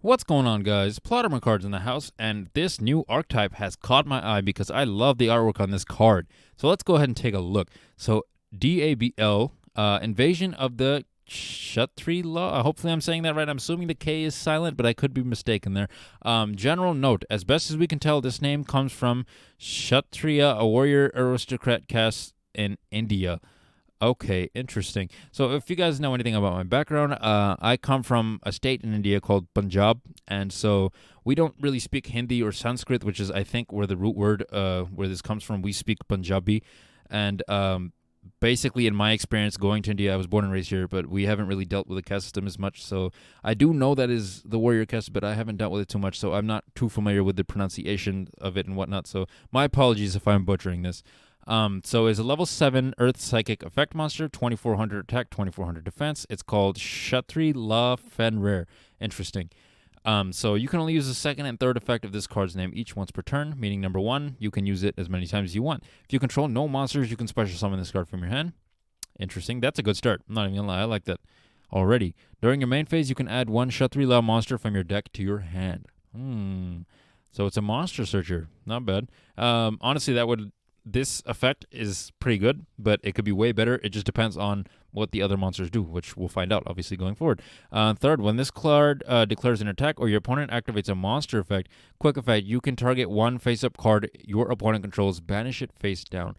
What's going on, guys? PlotArmorCards in the house, and this new archetype has caught my eye because I love the artwork on this card. So let's go ahead and take a look. So DABL, Invasion of the Kshatri-La. Hopefully I'm saying that right. I'm assuming the K is silent, but I could be mistaken there. General note, as best as we can tell, this name comes from Kshatriya, a warrior aristocrat caste in India. Okay, interesting. So if you guys know anything about my background, I come from a state in India called Punjab, and so we don't really speak Hindi or Sanskrit, which is, I think, where the root word where this comes from. We speak Punjabi, and basically, in my experience going to India, I was born and raised here, but we haven't really dealt with the caste system as much. So I do know that is the warrior caste, but I haven't dealt with it too much, so I'm not too familiar with the pronunciation of it and whatnot. So my apologies if I'm butchering this. So it's a level 7 Earth Psychic Effect monster, 2400 attack, 2400 defense. It's called Kshatri-La Fenrir. Interesting. So you can only use the second and third effect of this card's name each once per turn, meaning number 1, you can use it as many times as you want. If you control no monsters, you can special summon this card from your hand. Interesting. That's a good start. I'm not even gonna lie, I like that already. During your main phase, you can add 1 Kshatri-La monster from your deck to your hand. So it's a monster searcher. Not bad. Honestly, this effect is pretty good, but it could be way better. It just depends on what the other monsters do, which we'll find out, obviously, going forward. Third, when this card declares an attack or your opponent activates a monster effect, quick effect, you can target one face-up card your opponent controls, banish it face down.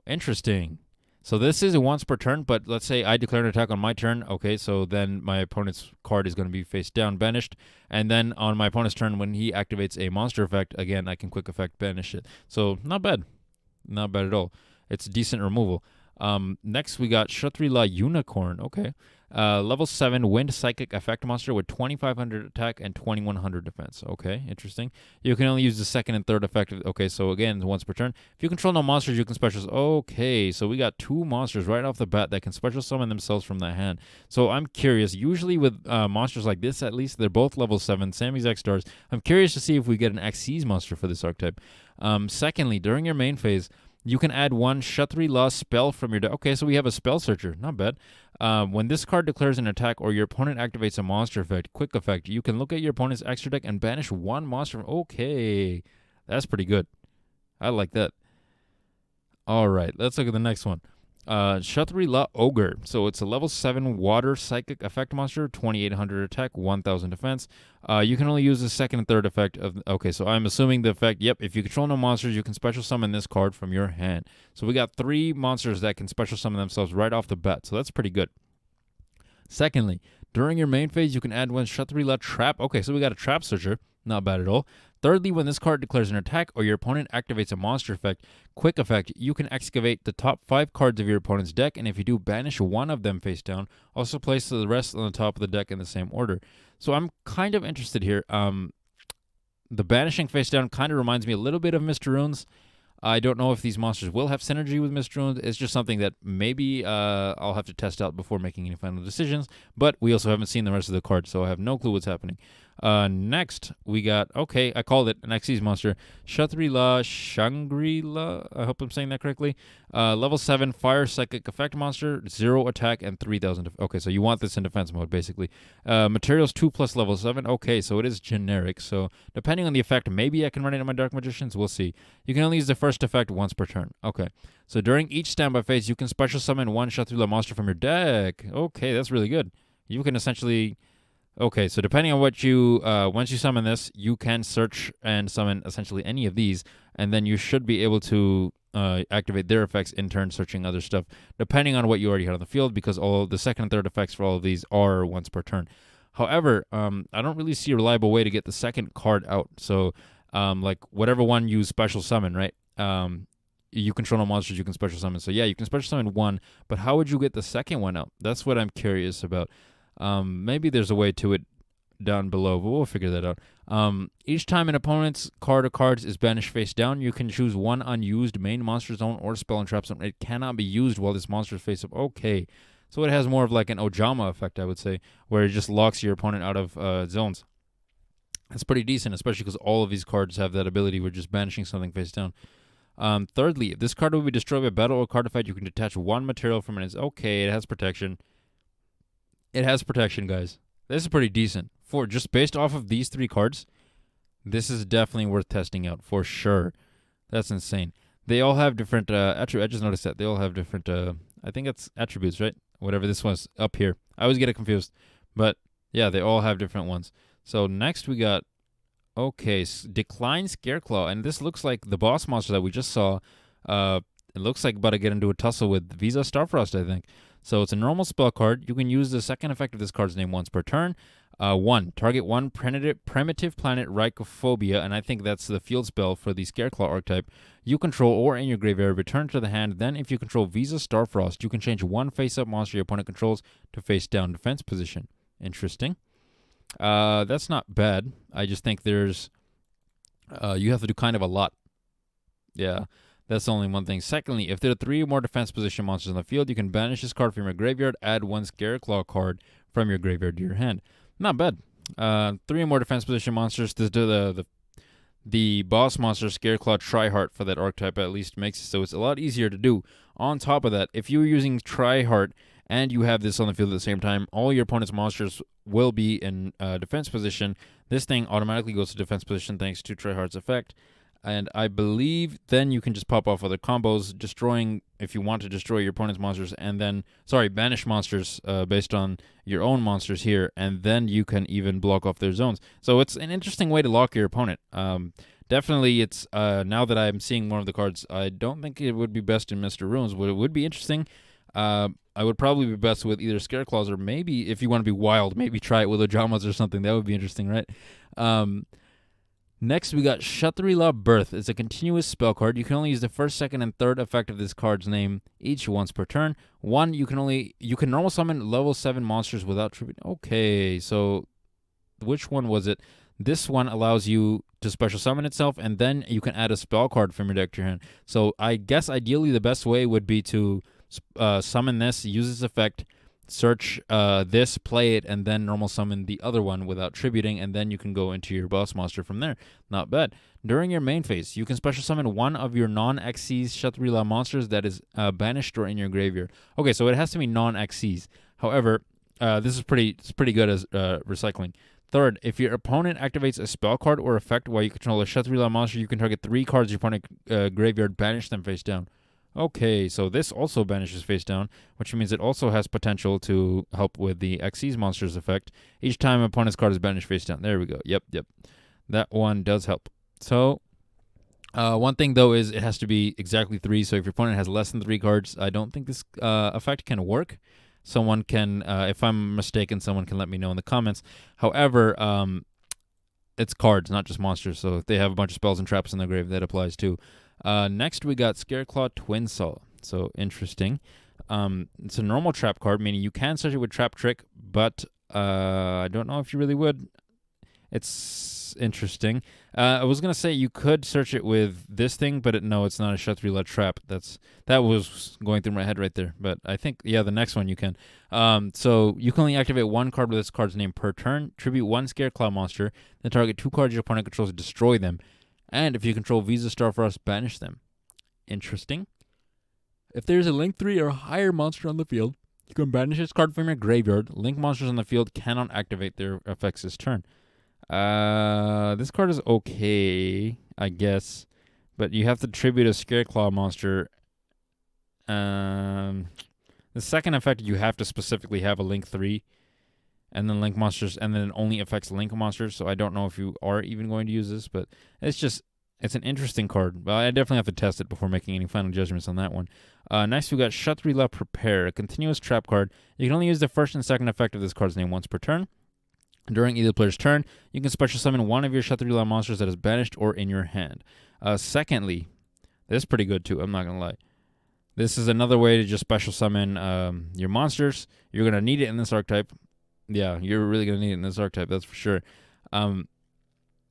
Interesting. So this is a once per turn, but let's say I declare an attack on my turn. Okay, so then my opponent's card is going to be face down, banished. And then on my opponent's turn, when he activates a monster effect, again, I can quick effect banish it. So not bad. Not bad at all. It's decent removal. Next, we got Kshatri-La Unicorn. Okay. Level 7 Wind Psychic Effect monster with 2500 attack and 2100 defense. Okay, interesting. You can only use the second and third effect. Okay, so again, once per turn. If you control no monsters, you can special. Okay, so we got 2 monsters right off the bat that can special summon themselves from the hand. So I'm curious. Usually with monsters like this, at least, they're both level 7, same exact stars. I'm curious to see if we get an Xyz monster for this archetype. Secondly, during your main phase, you can add 1 Kshatri-La spell from your deck. Okay, so we have a spell searcher. Not bad. When this card declares an attack or your opponent activates a monster effect, quick effect, you can look at your opponent's extra deck and banish 1 monster. Okay, that's pretty good. I like that. All right, let's look at the next one. Kshatri-La Ogre. So it's a level 7 water psychic effect monster, 2800 attack, 1000 defense. You can only use the second and third effect of. Okay, so I'm assuming the effect. Yep, if you control no monsters, you can special summon this card from your hand. So we got 3 monsters that can special summon themselves right off the bat. So that's pretty good. Secondly, during your main phase, you can add 1 Kshatri-La Trap. Okay, so we got a trap searcher. Not bad at all. Thirdly, when this card declares an attack or your opponent activates a monster effect, quick effect, you can excavate the top 5 cards of your opponent's deck, and if you do, banish 1 of them face down. Also place the rest on the top of the deck in the same order. So I'm kind of interested here. The banishing face down kind of reminds me a little bit of Mr. Runes. I don't know if these monsters will have synergy with Mr. Runes. It's just something that maybe I'll have to test out before making any final decisions. But we also haven't seen the rest of the cards, so I have no clue what's happening. Next, we got, okay, I called it an Xyz monster. Kshatri-La Shangri-La. I hope I'm saying that correctly. Level 7 Fire Psychic Effect monster, 0 attack and 3000. Okay, so you want this in defense mode, basically. Materials 2 plus level 7. Okay, so it is generic. So depending on the effect, maybe I can run it in my Dark Magicians. We'll see. You can only use the first effect once per turn. Okay, so during each standby phase, you can special summon 1 Kshatri-La monster from your deck. Okay, that's really good. You can essentially. Okay, so depending on what you, once you summon this, you can search and summon essentially any of these, and then you should be able to activate their effects in turn, searching other stuff, depending on what you already had on the field, because all the second and third effects for all of these are once per turn. However, I don't really see a reliable way to get the second card out. So, like whatever one you special summon, right? You control no monsters, you can special summon. So yeah, you can special summon 1, but how would you get the second one out? That's what I'm curious about. Maybe there's a way to it down below, but we'll figure that out. Each time an opponent's card or cards is banished face down, you can choose 1 unused main monster zone or spell and trap zone. It cannot be used while this monster is face up. Okay, so it has more of like an Ojama effect, I would say, where it just locks your opponent out of zones. That's pretty decent, especially because all of these cards have that ability. We're just banishing something face down. Thirdly, if this card will be destroyed by battle or card effect, you can detach 1 material from it. Okay, it has protection. It has protection, guys. This is pretty decent. for just based off of these 3 cards, this is definitely worth testing out for sure. That's insane. They all have different attributes. I just noticed that they all have different. I think it's attributes, right? Whatever this was up here. I always get it confused, but yeah, they all have different ones. So next we got Decline Scareclaw, and this looks like the boss monster that we just saw. It looks like about to get into a tussle with Visa Starfrost, I think. So it's a normal spell card. You can use the second effect of this card's name once per turn. 1. Target 1 primitive planet Rhycophobia, and I think that's the field spell for the Scareclaw archetype, you control or in your graveyard, return to the hand. Then if you control Visa Starfrost, you can change 1 face-up monster your opponent controls to face-down defense position. Interesting. That's not bad. I just think there's... you have to do kind of a lot. Yeah, that's only one thing. Secondly, if there are 3 or more defense position monsters on the field, you can banish this card from your graveyard, add 1 Scareclaw card from your graveyard to your hand. Not bad. 3 or more defense position monsters. The boss monster Scareclaw Tryhard for that archetype at least makes it so it's a lot easier to do. On top of that, if you're using Tryhard and you have this on the field at the same time, all your opponent's monsters will be in defense position. This thing automatically goes to defense position thanks to Tryhard's effect. And I believe then you can just pop off other combos, destroying, if you want to destroy your opponent's monsters, and then, banish monsters based on your own monsters here, and then you can even block off their zones. So it's an interesting way to lock your opponent. Definitely, it's, now that I'm seeing more of the cards, I don't think it would be best in Mr. Runes, but it would be interesting. I would probably be best with either Scareclaws, or maybe, if you want to be wild, maybe try it with Ojamas or something. That would be interesting, right? Next, we got Kshatri-La Birth. It's a continuous spell card. You can only use the first, second, and third effect of this card's name each once per turn. 1, you can normal summon level 7 monsters without tribute. Okay, so which one was it? This one allows you to special summon itself, and then you can add a spell card from your deck to your hand. So I guess ideally the best way would be to summon this, use this effect, search this, play it, and then normal summon the other one without tributing, and then you can go into your boss monster from there. Not bad. During your main phase, you can special summon 1 of your non-Xyz Kshatri-La monsters that is banished or in your graveyard. Okay, so it has to be non-Xyz. However, this is pretty good as recycling. Third, if your opponent activates a spell card or effect while you control a Kshatri-La monster, you can target 3 cards your opponent graveyard, banish them face down. Okay, so this also banishes face down, which means it also has potential to help with the Xyz monsters effect. Each time an opponent's card is banished face down. There we go. Yep. That one does help. So, one thing, though, is it has to be exactly 3. So if your opponent has less than 3 cards, I don't think this effect can work. Someone can, if I'm mistaken, someone can let me know in the comments. However, it's cards, not just monsters. So if they have a bunch of spells and traps in their grave, that applies too. Next, we got Scareclaw Twinsaw. So interesting. It's a normal trap card, meaning you can search it with Trap Trick, but I don't know if you really would. It's interesting. I was going to say you could search it with this thing, but no, it's not a Kshatri-La trap. That was going through my head right there. But I think, yeah, the next one you can. So you can only activate 1 card with this card's name per turn, tribute 1 Scareclaw monster, then target 2 cards your opponent controls to destroy them. And if you control Visa Starfrost, banish them. Interesting. If there's a Link 3 or higher monster on the field, you can banish this card from your graveyard. Link monsters on the field cannot activate their effects this turn. This card is okay, I guess. But you have to tribute a Scareclaw monster. The second effect, you have to specifically have a Link 3. And then Link monsters, and then it only affects Link monsters, so I don't know if you are even going to use this, but it's an interesting card. But I definitely have to test it before making any final judgments on that one. Next, we got Kshatri-La Prepare, a continuous trap card. You can only use the first and second effect of this card's name once per turn. During either player's turn, you can special summon 1 of your Kshatri-La monsters that is banished or in your hand. Secondly, this is pretty good too, I'm not going to lie. This is another way to just special summon your monsters. You're going to need it in this archetype. Yeah, you're really going to need it in this archetype, that's for sure.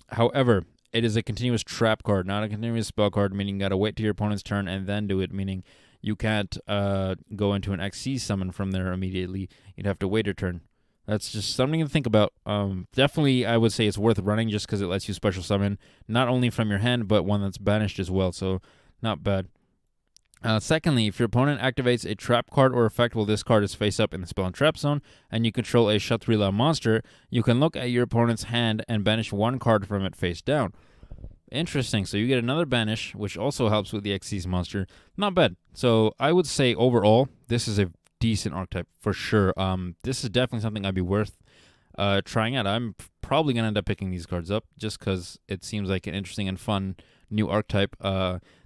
However, it is a continuous trap card, not a continuous spell card, meaning you got to wait till your opponent's turn and then do it, meaning you can't go into an Xyz summon from there immediately. You'd have to wait your turn. That's just something to think about. Definitely, I would say it's worth running just because it lets you special summon not only from your hand, but one that's banished as well, so not bad. Secondly, if your opponent activates a trap card or effect while this card is face up in the spell and trap zone, and you control a Kshatri-La monster, you can look at your opponent's hand and banish one card from it face down. Interesting. So you get another banish, which also helps with the Xyz monster. Not bad. So I would say overall, this is a decent archetype for sure. This is definitely something I'd be worth trying out. I'm probably gonna end up picking these cards up just because it seems like an interesting and fun new archetype.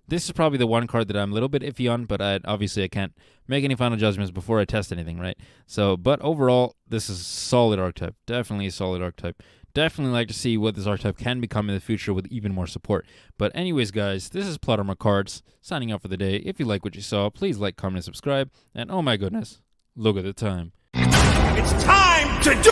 This is probably the one card that I'm a little bit iffy on, but obviously I can't make any final judgments before I test anything, right? So, but overall, this is a solid archetype. Definitely a solid archetype. Definitely like to see what this archetype can become in the future with even more support. But anyways, guys, this is PlotArmorCards signing out for the day. If you like what you saw, please like, comment, and subscribe. And oh my goodness, look at the time. It's time to do